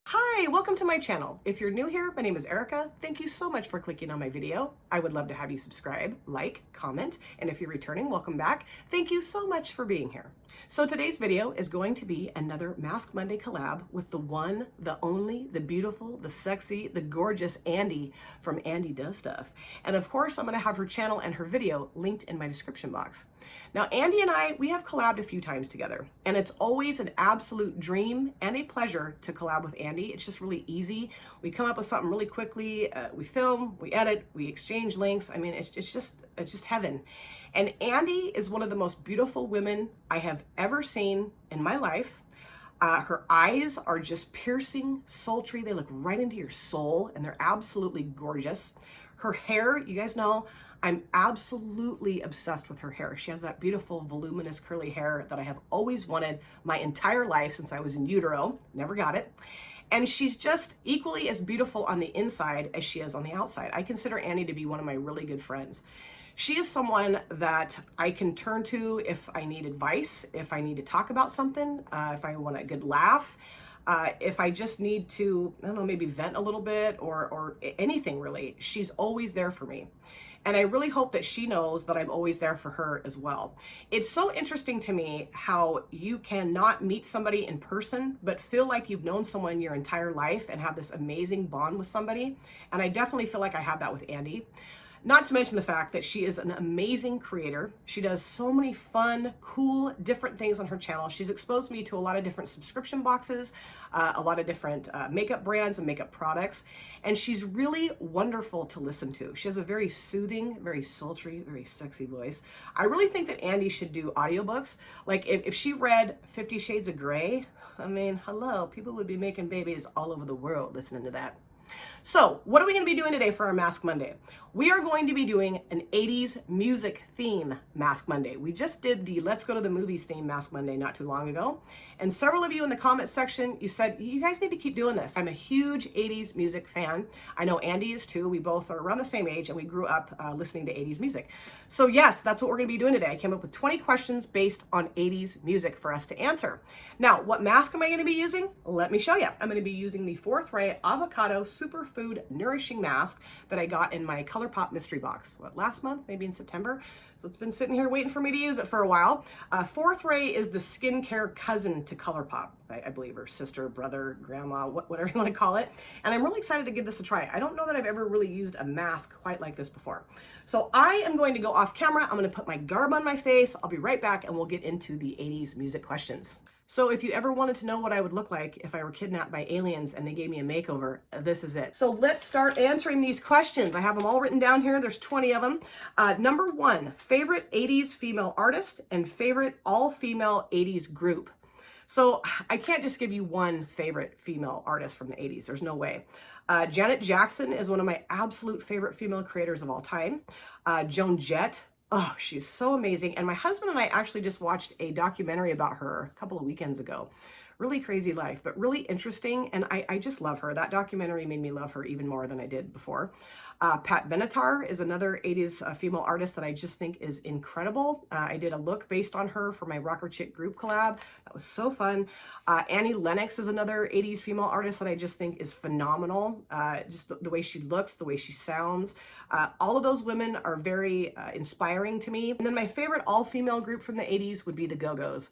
Hi, welcome to my channel. If you're new here, my name is Erica. Thank you so much for clicking on my video. I would love to have you subscribe, like, comment, and if you're returning, welcome back. Thank you so much for being here. So today's video is going to be another Mask Monday collab with the one, the only, the beautiful, the sexy, the gorgeous Andi from Andi Does Stuff. And of course, I'm going to have her channel and her video linked in my description box. Now, Andi and I, we have collabed a few times together, and it's always an absolute dream and a pleasure to collab with Andi. It's just really easy. We come up with something really quickly. We film, we edit, we exchange links. I mean, it's just heaven. And Andi is one of the most beautiful women I have ever seen in my life. Her eyes are just piercing, sultry. They look right into your soul, and they're absolutely gorgeous. Her hair, you guys know, I'm absolutely obsessed with her hair. She has that beautiful, voluminous, curly hair that I have always wanted my entire life since I was in utero. Never got it. And she's just equally as beautiful on the inside as she is on the outside. I consider Andi to be one of my really good friends. She is someone that I can turn to if I need advice, if I need to talk about something, if I want a good laugh, if I just need to, I don't know, maybe vent a little bit or anything really. She's always there for me. And I really hope that she knows that I'm always there for her as well. It's so interesting to me how you cannot meet somebody in person, but feel like you've known someone your entire life and have this amazing bond with somebody. And I definitely feel like I have that with Andi. Not to mention the fact that she is an amazing creator. She does so many fun, cool, different things on her channel. She's exposed me to a lot of different subscription boxes, a lot of different makeup brands and makeup products. And she's really wonderful to listen to. She has a very soothing, very sultry, very sexy voice. I really think that Andi should do audiobooks. Like if she read 50 Shades of Grey, I mean, hello, people would be making babies all over the world listening to that. So what are we going to be doing today for our Mask Monday? We are going to be doing an 80s music theme Mask Monday. We just did the Let's Go to the Movies theme Mask Monday not too long ago. And several of you in the comment section, you said, you guys need to keep doing this. I'm a huge 80s music fan. I know Andi is too. We both are around the same age and we grew up listening to 80s music. So yes, that's what we're going to be doing today. I came up with 20 questions based on 80s music for us to answer. Now, what mask am I going to be using? Let me show you. I'm going to be using the 4th Ray Avocado Superfood Nourishing Mask that I got in my ColourPop mystery box. What, last month? Maybe in September? So it's been sitting here waiting for me to use it for a while. 4th Ray is the skincare cousin to ColourPop, I believe, or sister, brother, grandma, whatever you want to call it. And I'm really excited to give this a try. I don't know that I've ever really used a mask quite like this before. So I am going to go off camera. I'm going to put my garb on my face. I'll be right back and we'll get into the 80s music questions. So if you ever wanted to know what I would look like if I were kidnapped by aliens and they gave me a makeover, this is it. So let's start answering these questions. I have them all written down here. There's 20 of them. Number 1, favorite 80s female artist and favorite all-female 80s group. So I can't just give you one favorite female artist from the 80s. There's no way. Janet Jackson is one of my absolute favorite female creators of all time. Joan Jett. Oh, she's so amazing. And my husband and I actually just watched a documentary about her a couple of weekends ago. Really crazy life, but really interesting. And I just love her. That documentary made me love her even more than I did before. Pat Benatar is another 80s female artist that I just think is incredible. I did a look based on her for my Rocker Chick group collab. That was so fun. Annie Lennox is another 80s female artist that I just think is phenomenal. Just the way she looks, the way she sounds. All of those women are very inspiring to me. And then my favorite all-female group from the 80s would be the Go-Go's.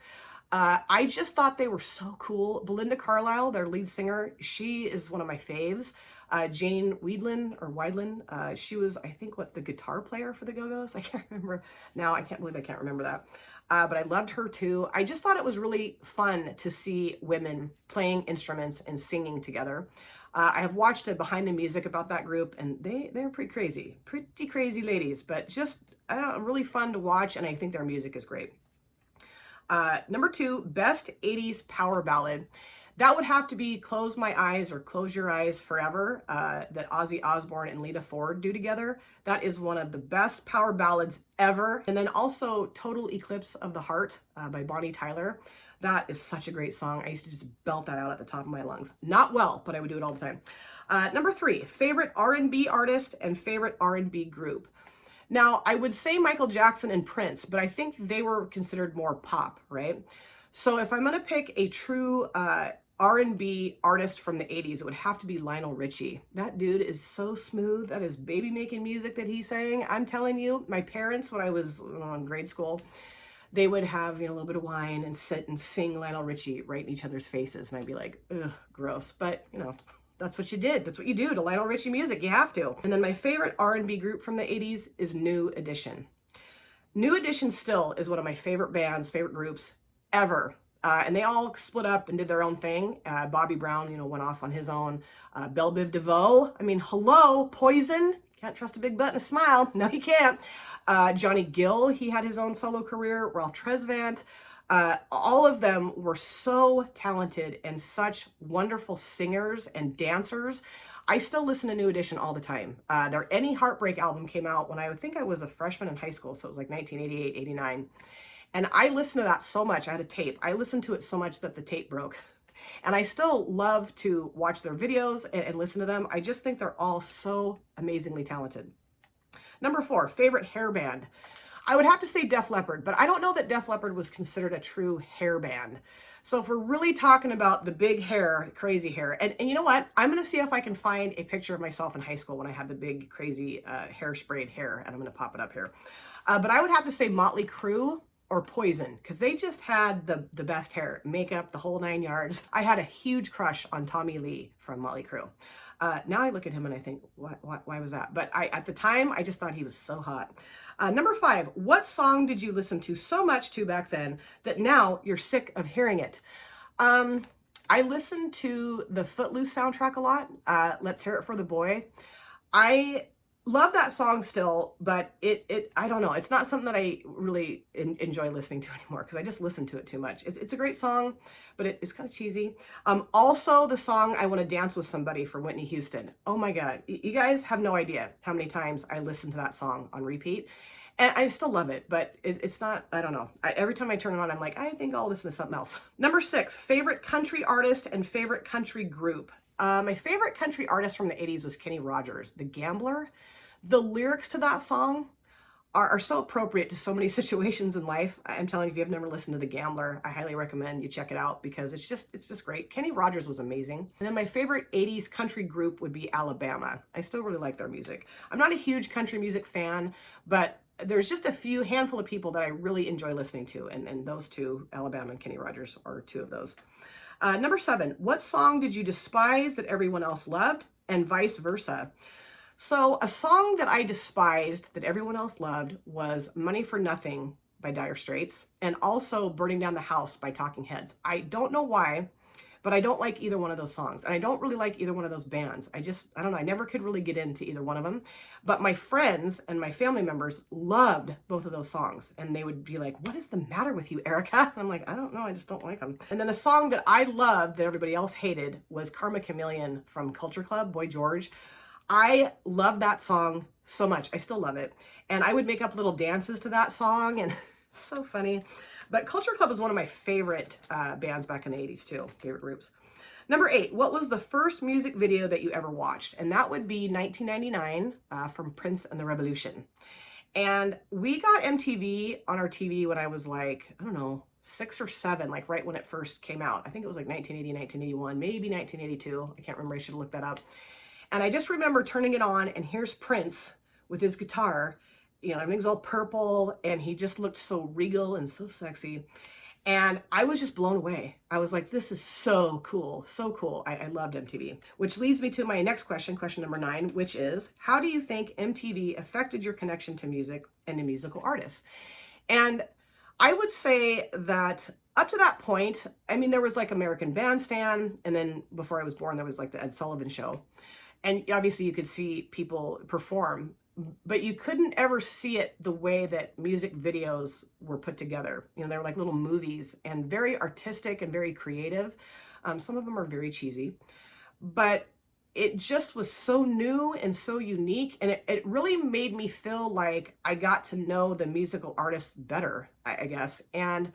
I just thought they were so cool. Belinda Carlisle, their lead singer, she is one of my faves. Jane Wiedlin, she was, I think, the guitar player for the Go-Go's? I can't remember now. I can't believe I can't remember that. But I loved her too. I just thought it was really fun to see women playing instruments and singing together. I have watched a behind the music about that group, and they're pretty crazy ladies, but just really fun to watch, and I think their music is great. Number 2, best 80s power ballad. That would have to be Close My Eyes or Close Your Eyes Forever, that Ozzy Osbourne and Lita Ford do together. That is one of the best power ballads ever. And then also Total Eclipse of the Heart by Bonnie Tyler. That is such a great song. I used to just belt that out at the top of my lungs. Not well, but I would do it all the time. Number 3, favorite R&B artist and favorite R&B group. Now, I would say Michael Jackson and Prince, but I think they were considered more pop, right? So if I'm going to pick a true R&B artist from the 80s, it would have to be Lionel Richie. That dude is so smooth. That is baby making music that he sang. I'm telling you, my parents, when I was in grade school, they would have, a little bit of wine and sit and sing Lionel Richie right in each other's faces. And I'd be like, ugh, gross. But, that's what you did. That's what you do to Lionel Richie music. You have to. And then my favorite R&B group from the 80s is New Edition. New Edition still is one of my favorite bands, favorite groups ever. And they all split up and did their own thing. Bobby Brown, went off on his own. Belle Biv DeVoe. I mean, hello, Poison. Can't trust a big butt and a smile. No, you can't. Johnny Gill, he had his own solo career. Ralph Tresvant. All of them were so talented and such wonderful singers and dancers. I still listen to New Edition all the time. Their Any Heartbreak album came out when I think I was a freshman in high school. So it was like 1988, 89. And I listened to that so much. I had a tape. I listened to it so much that the tape broke. And I still love to watch their videos and listen to them. I just think they're all so amazingly talented. Number 4, favorite hair band. I would have to say Def Leppard, but I don't know that Def Leppard was considered a true hair band. So if we're really talking about the big hair, crazy hair, and you know what? I'm going to see if I can find a picture of myself in high school when I had the big, crazy hair-sprayed hair, and I'm going to pop it up here. But I would have to say Motley Crue or Poison, because they just had the best hair, makeup, the whole 9 yards. I had a huge crush on Tommy Lee from Motley Crue. Now I look at him and I think, why was that? But at the time, I just thought he was so hot. Number 5, what song did you listen to so much to back then that now you're sick of hearing it? I listened to the Footloose soundtrack a lot. Let's Hear It for the Boy. I love that song still, but I don't know. It's not something that I really enjoy listening to anymore because I just listen to it too much. It's a great song, but it's kind of cheesy. Also, the song I Want to Dance with Somebody for Whitney Houston. Oh my God. You guys have no idea how many times I listen to that song on repeat. And I still love it, but it's not, I don't know. Every time I turn it on, I'm like, I think I'll listen to something else. Number 6, favorite country artist and favorite country group. My favorite country artist from the 80s was Kenny Rogers, The Gambler. The lyrics to that song are so appropriate to so many situations in life. I'm telling you, if you've never listened to The Gambler, I highly recommend you check it out because it's just great. Kenny Rogers was amazing. And then my favorite 80s country group would be Alabama. I still really like their music. I'm not a huge country music fan, but there's just a handful of people that I really enjoy listening to. And those two, Alabama and Kenny Rogers, are 2 of those. Number 7, what song did you despise that everyone else loved and vice versa? So a song that I despised that everyone else loved was Money for Nothing by Dire Straits and also Burning Down the House by Talking Heads. I don't know why, but I don't like either one of those songs. And I don't really like either one of those bands. I don't know. I never could really get into either one of them. But my friends and my family members loved both of those songs. And they would be like, what is the matter with you, Erica? And I'm like, I don't know. I just don't like them. And then a song that I loved that everybody else hated was Karma Chameleon from Culture Club, Boy George. I love that song so much. I still love it. And I would make up little dances to that song and so funny. But Culture Club was one of my favorite bands back in the 80s too, favorite groups. Number 8, what was the first music video that you ever watched? And that would be 1999 from Prince and the Revolution. And we got MTV on our TV when I was like, I don't know, 6 or 7, like right when it first came out. I think it was like 1980, 1981, maybe 1982. I can't remember. I should have looked that up. And I just remember turning it on and here's Prince with his guitar, everything's all purple and he just looked so regal and so sexy. And I was just blown away. I was like, this is so cool, so cool. I loved MTV, which leads me to my next question, question number 9, which is, how do you think MTV affected your connection to music and to musical artists? And I would say that up to that point, there was like American Bandstand. And then before I was born, there was like the Ed Sullivan Show. And obviously you could see people perform, but you couldn't ever see it the way that music videos were put together. They were like little movies and very artistic and very creative. Some of them are very cheesy, but it just was so new and so unique. And it really made me feel like I got to know the musical artists better, I guess, and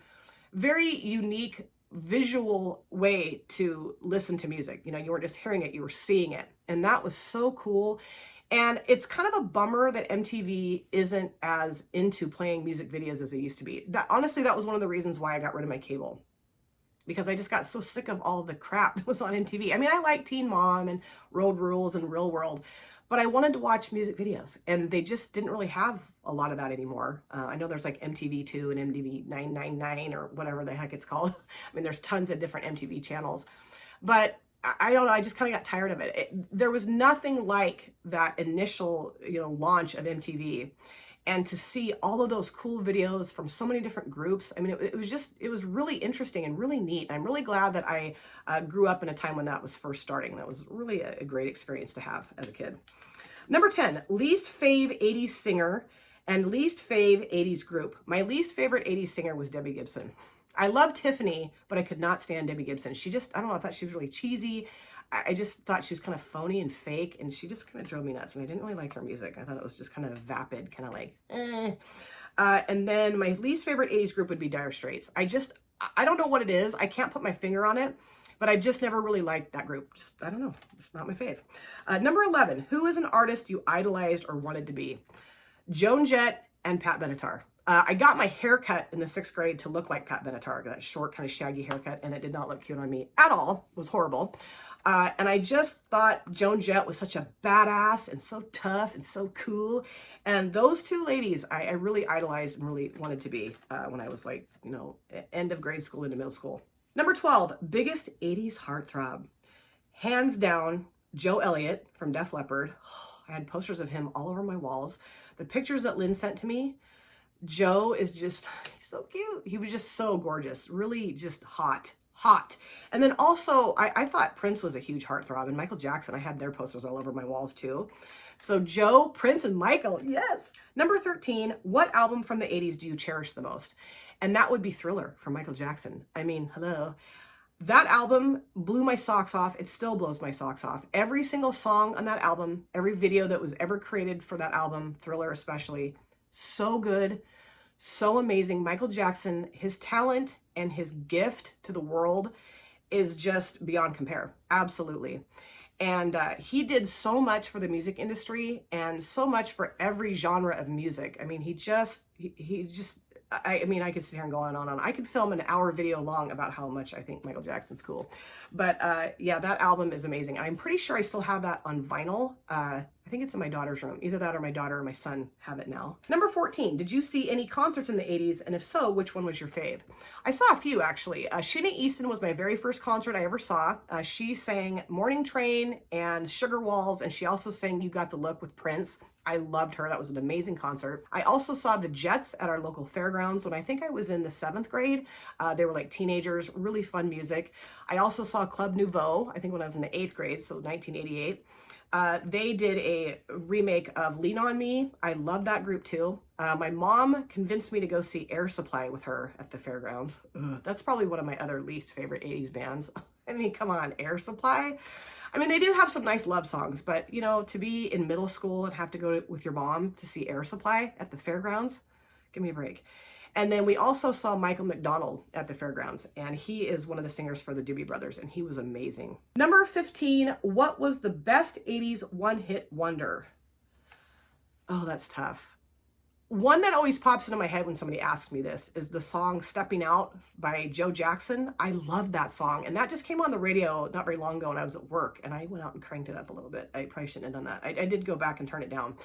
very unique visual way to listen to music. You weren't just hearing it, you were seeing it. And that was so cool. And it's kind of a bummer that MTV isn't as into playing music videos as they used to be. Honestly, that was one of the reasons why I got rid of my cable, because I just got so sick of all the crap that was on MTV. I mean, I like Teen Mom and Road Rules and Real World, but I wanted to watch music videos, and they just didn't really have a lot of that anymore. I know there's like MTV2 and MTV 999 or whatever the heck it's called. I mean, there's tons of different MTV channels, but I don't know, I just kind of got tired of it. There was nothing like that initial, launch of MTV. And to see all of those cool videos from so many different groups, I mean, it was really interesting and really neat. I'm really glad that I grew up in a time when that was first starting. That was really a great experience to have as a kid. Number 10, least fave 80s singer and least fave 80s group. My least favorite 80s singer was Debbie Gibson. I love Tiffany, but I could not stand Debbie Gibson. She just, I don't know, I thought she was really cheesy. I just thought she was kind of phony and fake, and she just kind of drove me nuts, and I didn't really like her music. I thought it was just kind of vapid, kind of like, eh. And then my least favorite 80s group would be Dire Straits. I don't know what it is. I can't put my finger on it, but I just never really liked that group. Just, I don't know. It's not my fave. Number 11, who is an artist you idolized or wanted to be? Joan Jett and Pat Benatar. I got my haircut in the 6th grade to look like Pat Benatar, that short, kind of shaggy haircut, and it did not look cute on me at all. It was horrible. And I just thought Joan Jett was such a badass and so tough and so cool. And those two ladies, I really idolized and really wanted to be when I was like, end of grade school into middle school. Number 12, biggest 80s heartthrob. Hands down, Joe Elliott from Def Leppard. I had posters of him all over my walls. The pictures that Lynn sent to me, Joe is just, he's so cute. He was just so gorgeous, really just hot. And then also, I thought Prince was a huge heartthrob, and Michael Jackson, I had their posters all over my walls too. So Joe, Prince, and Michael, yes. Number 13, what album from the 80s do you cherish the most? And that would be Thriller from Michael Jackson. I mean, hello. That album blew my socks off. It still blows my socks off. Every single song on that album, every video that was ever created for that album, Thriller especially, so good, so amazing. Michael Jackson, his talent and his gift to the world is just beyond compare. Absolutely. And he did so much for the music industry and so much for every genre of music. I mean, I mean, I could sit here and go on and on. I could film an hour video long about how much I think Michael Jackson's cool. But yeah, that album is amazing. I'm pretty sure I still have that on vinyl. I think it's in my daughter's room. Either that or my daughter or my son have it now. Number 14, did you see any concerts in the 80s? And if so, which one was your fave? I saw a few, actually. Sheena Easton was my very first concert I ever saw. She sang Morning Train and Sugar Walls, and she also sang You Got the Look with Prince. I loved her. That was an amazing concert. I also saw the Jets at our local fairgrounds when I think I was in the 7th grade. They were like teenagers, really fun music. I also saw Club Nouveau, I think when I was in the 8th grade, so 1988. They did a remake of Lean On Me. I love that group too. My mom convinced me to go see Air Supply with her at the fairgrounds. Ugh, that's probably one of my other least favorite 80s bands. I mean, come on, Air Supply. I mean, they do have some nice love songs, but to be in middle school and have to go with your mom to see Air Supply at the fairgrounds, give me a break. And then we also saw Michael McDonald at the fairgrounds, and he is one of the singers for the Doobie Brothers, and he was amazing. Number 15, what was the best 80s one-hit wonder? Oh, that's tough. One that always pops into my head when somebody asks me this is the song Stepping Out by Joe Jackson. I love that song, and that just came on the radio not very long ago when I was at work, and I went out and cranked it up a little bit. I probably shouldn't have done that. I did go back and turn it down.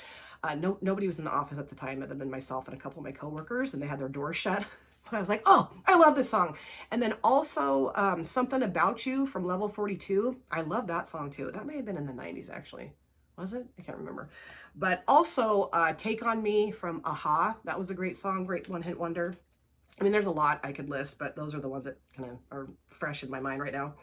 Nobody was in the office at the time other than myself and a couple of my coworkers, and they had their doors shut. But I was like, oh, I love this song. And then also Something About You from Level 42. I love that song too. That may have been in the 90s actually. Was it? I can't remember. But also Take On Me from Aha. That was a great song, great one-hit wonder. I mean, there's a lot I could list, but those are the ones that kind of are fresh in my mind right now.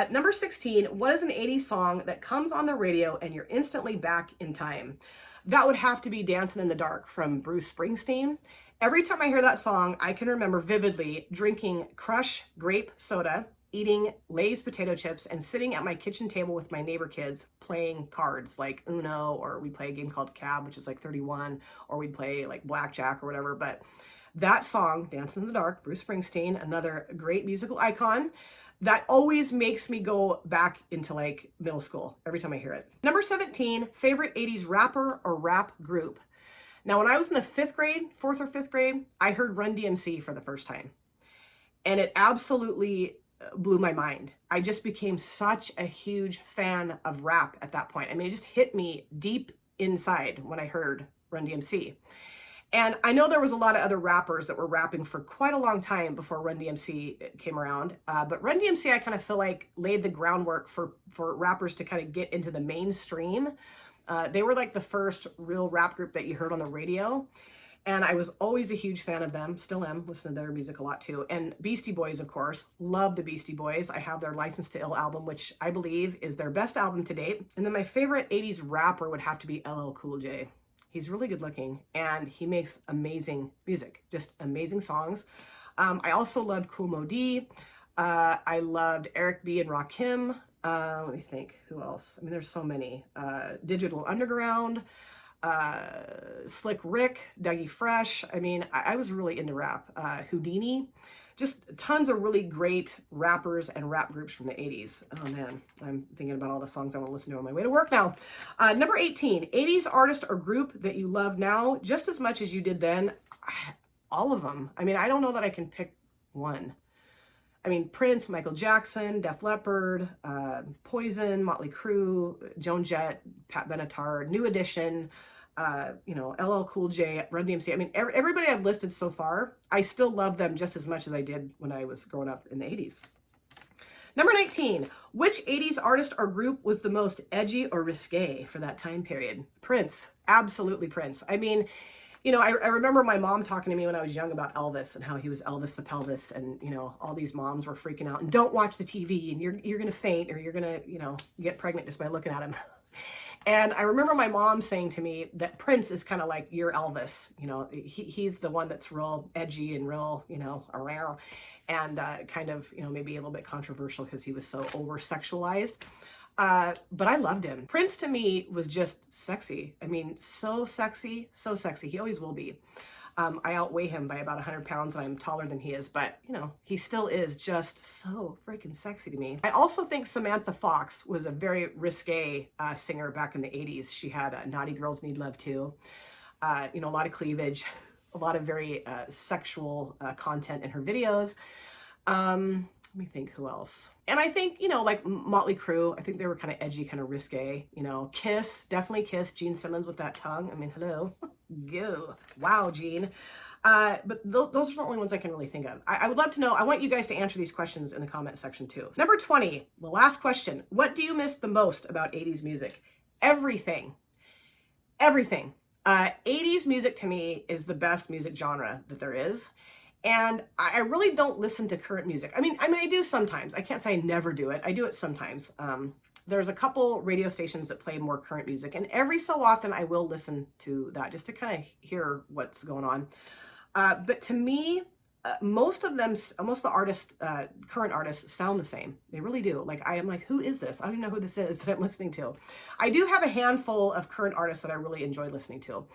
Number 16, what is an 80s song that comes on the radio and you're instantly back in time? That would have to be Dancing in the Dark from Bruce Springsteen. Every time I hear that song, I can remember vividly drinking Crush grape soda, eating Lay's potato chips, and sitting at my kitchen table with my neighbor kids playing cards like Uno, or we play a game called Cab, which is like 31, or we'd play like Blackjack or whatever. But that song, Dancing in the Dark, Bruce Springsteen, another great musical icon. That always makes me go back into like middle school every time I hear it. Number 17, favorite 80s rapper or rap group. Now, when I was in the 5th grade, 4th or 5th grade, I heard Run DMC for the first time. And it absolutely blew my mind. I just became such a huge fan of rap at that point. I mean, it just hit me deep inside when I heard Run DMC. And I know there was a lot of other rappers that were rapping for quite a long time before Run DMC came around. But Run DMC, I kind of feel like laid the groundwork for rappers to kind of get into the mainstream. They were like the first real rap group that you heard on the radio. And I was always a huge fan of them, still am, listen to their music a lot too. And Beastie Boys, of course, love the Beastie Boys. I have their License to Ill album, which I believe is their best album to date. And then my favorite 80s rapper would have to be LL Cool J. He's really good looking and he makes amazing music, just amazing songs. I also loved Kool Moe Dee. I loved Eric B. and Rakim. Let me think, who else? I mean, there's so many. Digital Underground, Slick Rick, Dougie Fresh. I mean, I was really into rap. Houdini. Just tons of really great rappers and rap groups from the 80s. Oh man, I'm thinking about all the songs I want to listen to on my way to work now. Number 18, 80s artist or group that you love now just as much as you did then. All of them. I mean, I don't know that I can pick one. I mean, Prince, Michael Jackson, Def Leppard, Poison, Motley Crue, Joan Jett, Pat Benatar, New Edition, you know, LL Cool J, Run DMC. I mean, everybody I've listed so far, I still love them just as much as I did when I was growing up in the 80s. Number 19, which 80s artist or group was the most edgy or risque for that time period? Prince, absolutely Prince. I mean, you know, I remember my mom talking to me when I was young about Elvis and how he was Elvis the pelvis, and you know, all these moms were freaking out and don't watch the TV and you're gonna faint or you're gonna, you know, get pregnant just by looking at him. And I remember my mom saying to me that Prince is kind of like your Elvis. You know, he's the one that's real edgy and real, you know, around, and kind of, you know, maybe a little bit controversial because he was so over-sexualized. But I loved him. Prince to me was just sexy. I mean, so sexy, so sexy. He always will be. I outweigh him by about 100 pounds and I'm taller than he is, but you know, he still is just so freaking sexy to me. I also think Samantha Fox was a very risque singer back in the 80s. She had Naughty Girls Need Love Too. You know, a lot of cleavage, a lot of very sexual content in her videos. Let me think who else. And I think, you know, like Motley Crue, I think they were kind of edgy, kind of risque, you know. Kiss, definitely Kiss. Gene Simmons with that tongue. I mean, hello. Go. Wow, Gene. But those are the only ones I can really think of. I would love to know. I want you guys to answer these questions in the comment section too. Number 20, the last question. What do you miss the most about 80s music? Everything. Everything. 80s music to me is the best music genre that there is. And I really don't listen to current music. I mean, I do sometimes. I can't say I never do it. I do it sometimes. There's a couple radio stations that play more current music, and every so often I will listen to that just to kind of hear what's going on. But to me, most of the artists, current artists, sound the same. They really do. Like, I am like, who is this? I don't even know who this is that I'm listening to. I do have a handful of current artists that I really enjoy listening to.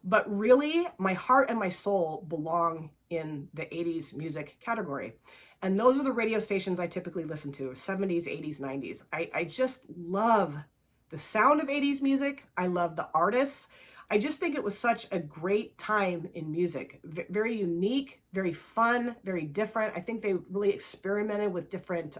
But really, my heart and my soul belong in the 80s music category. And those are the radio stations I typically listen to, 70s, 80s, 90s. I just love the sound of 80s music. I love the artists. I just think it was such a great time in music. Very unique, very fun, very different. I think they really experimented with different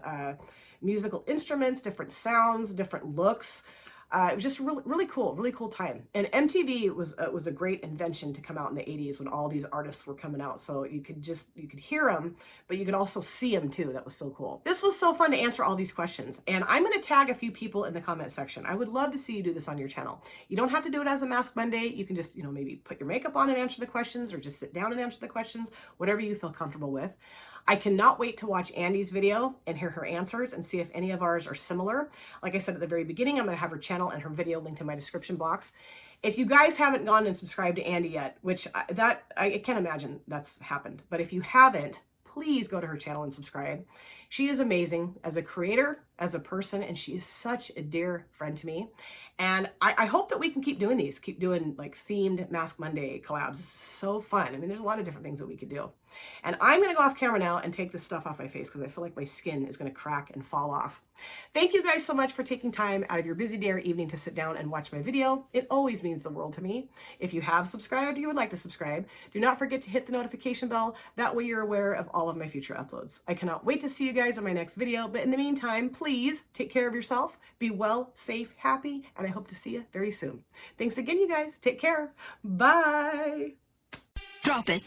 musical instruments, different sounds, different looks. It was just really cool time. And MTV was a great invention to come out in the 80s when all these artists were coming out. So you could hear them, but you could also see them too. That was so cool. This was so fun to answer all these questions. And I'm going to tag a few people in the comment section. I would love to see you do this on your channel. You don't have to do it as a Mask Monday. You can just, you know, maybe put your makeup on and answer the questions, or just sit down and answer the questions, whatever you feel comfortable with. I cannot wait to watch Andi's video and hear her answers and see if any of ours are similar. Like I said at the very beginning, I'm going to have her channel and her video linked in my description box. If you guys haven't gone and subscribed to Andi yet, which I can't imagine that's happened, but if you haven't, please go to her channel and subscribe. She is amazing as a creator, as a person, and she is such a dear friend to me. And I hope that we can keep doing these, keep doing like themed Mask Monday collabs. This is so fun. I mean, there's a lot of different things that we could do. And I'm going to go off camera now and take this stuff off my face because I feel like my skin is going to crack and fall off. Thank you guys so much for taking time out of your busy day or evening to sit down and watch my video. It always means the world to me. If you have subscribed or you would like to subscribe, do not forget to hit the notification bell. That way you're aware of all of my future uploads. I cannot wait to see you guys in my next video. But in the meantime, please take care of yourself. Be well, safe, happy, and I hope to see you very soon. Thanks again, you guys. Take care. Bye. Drop it.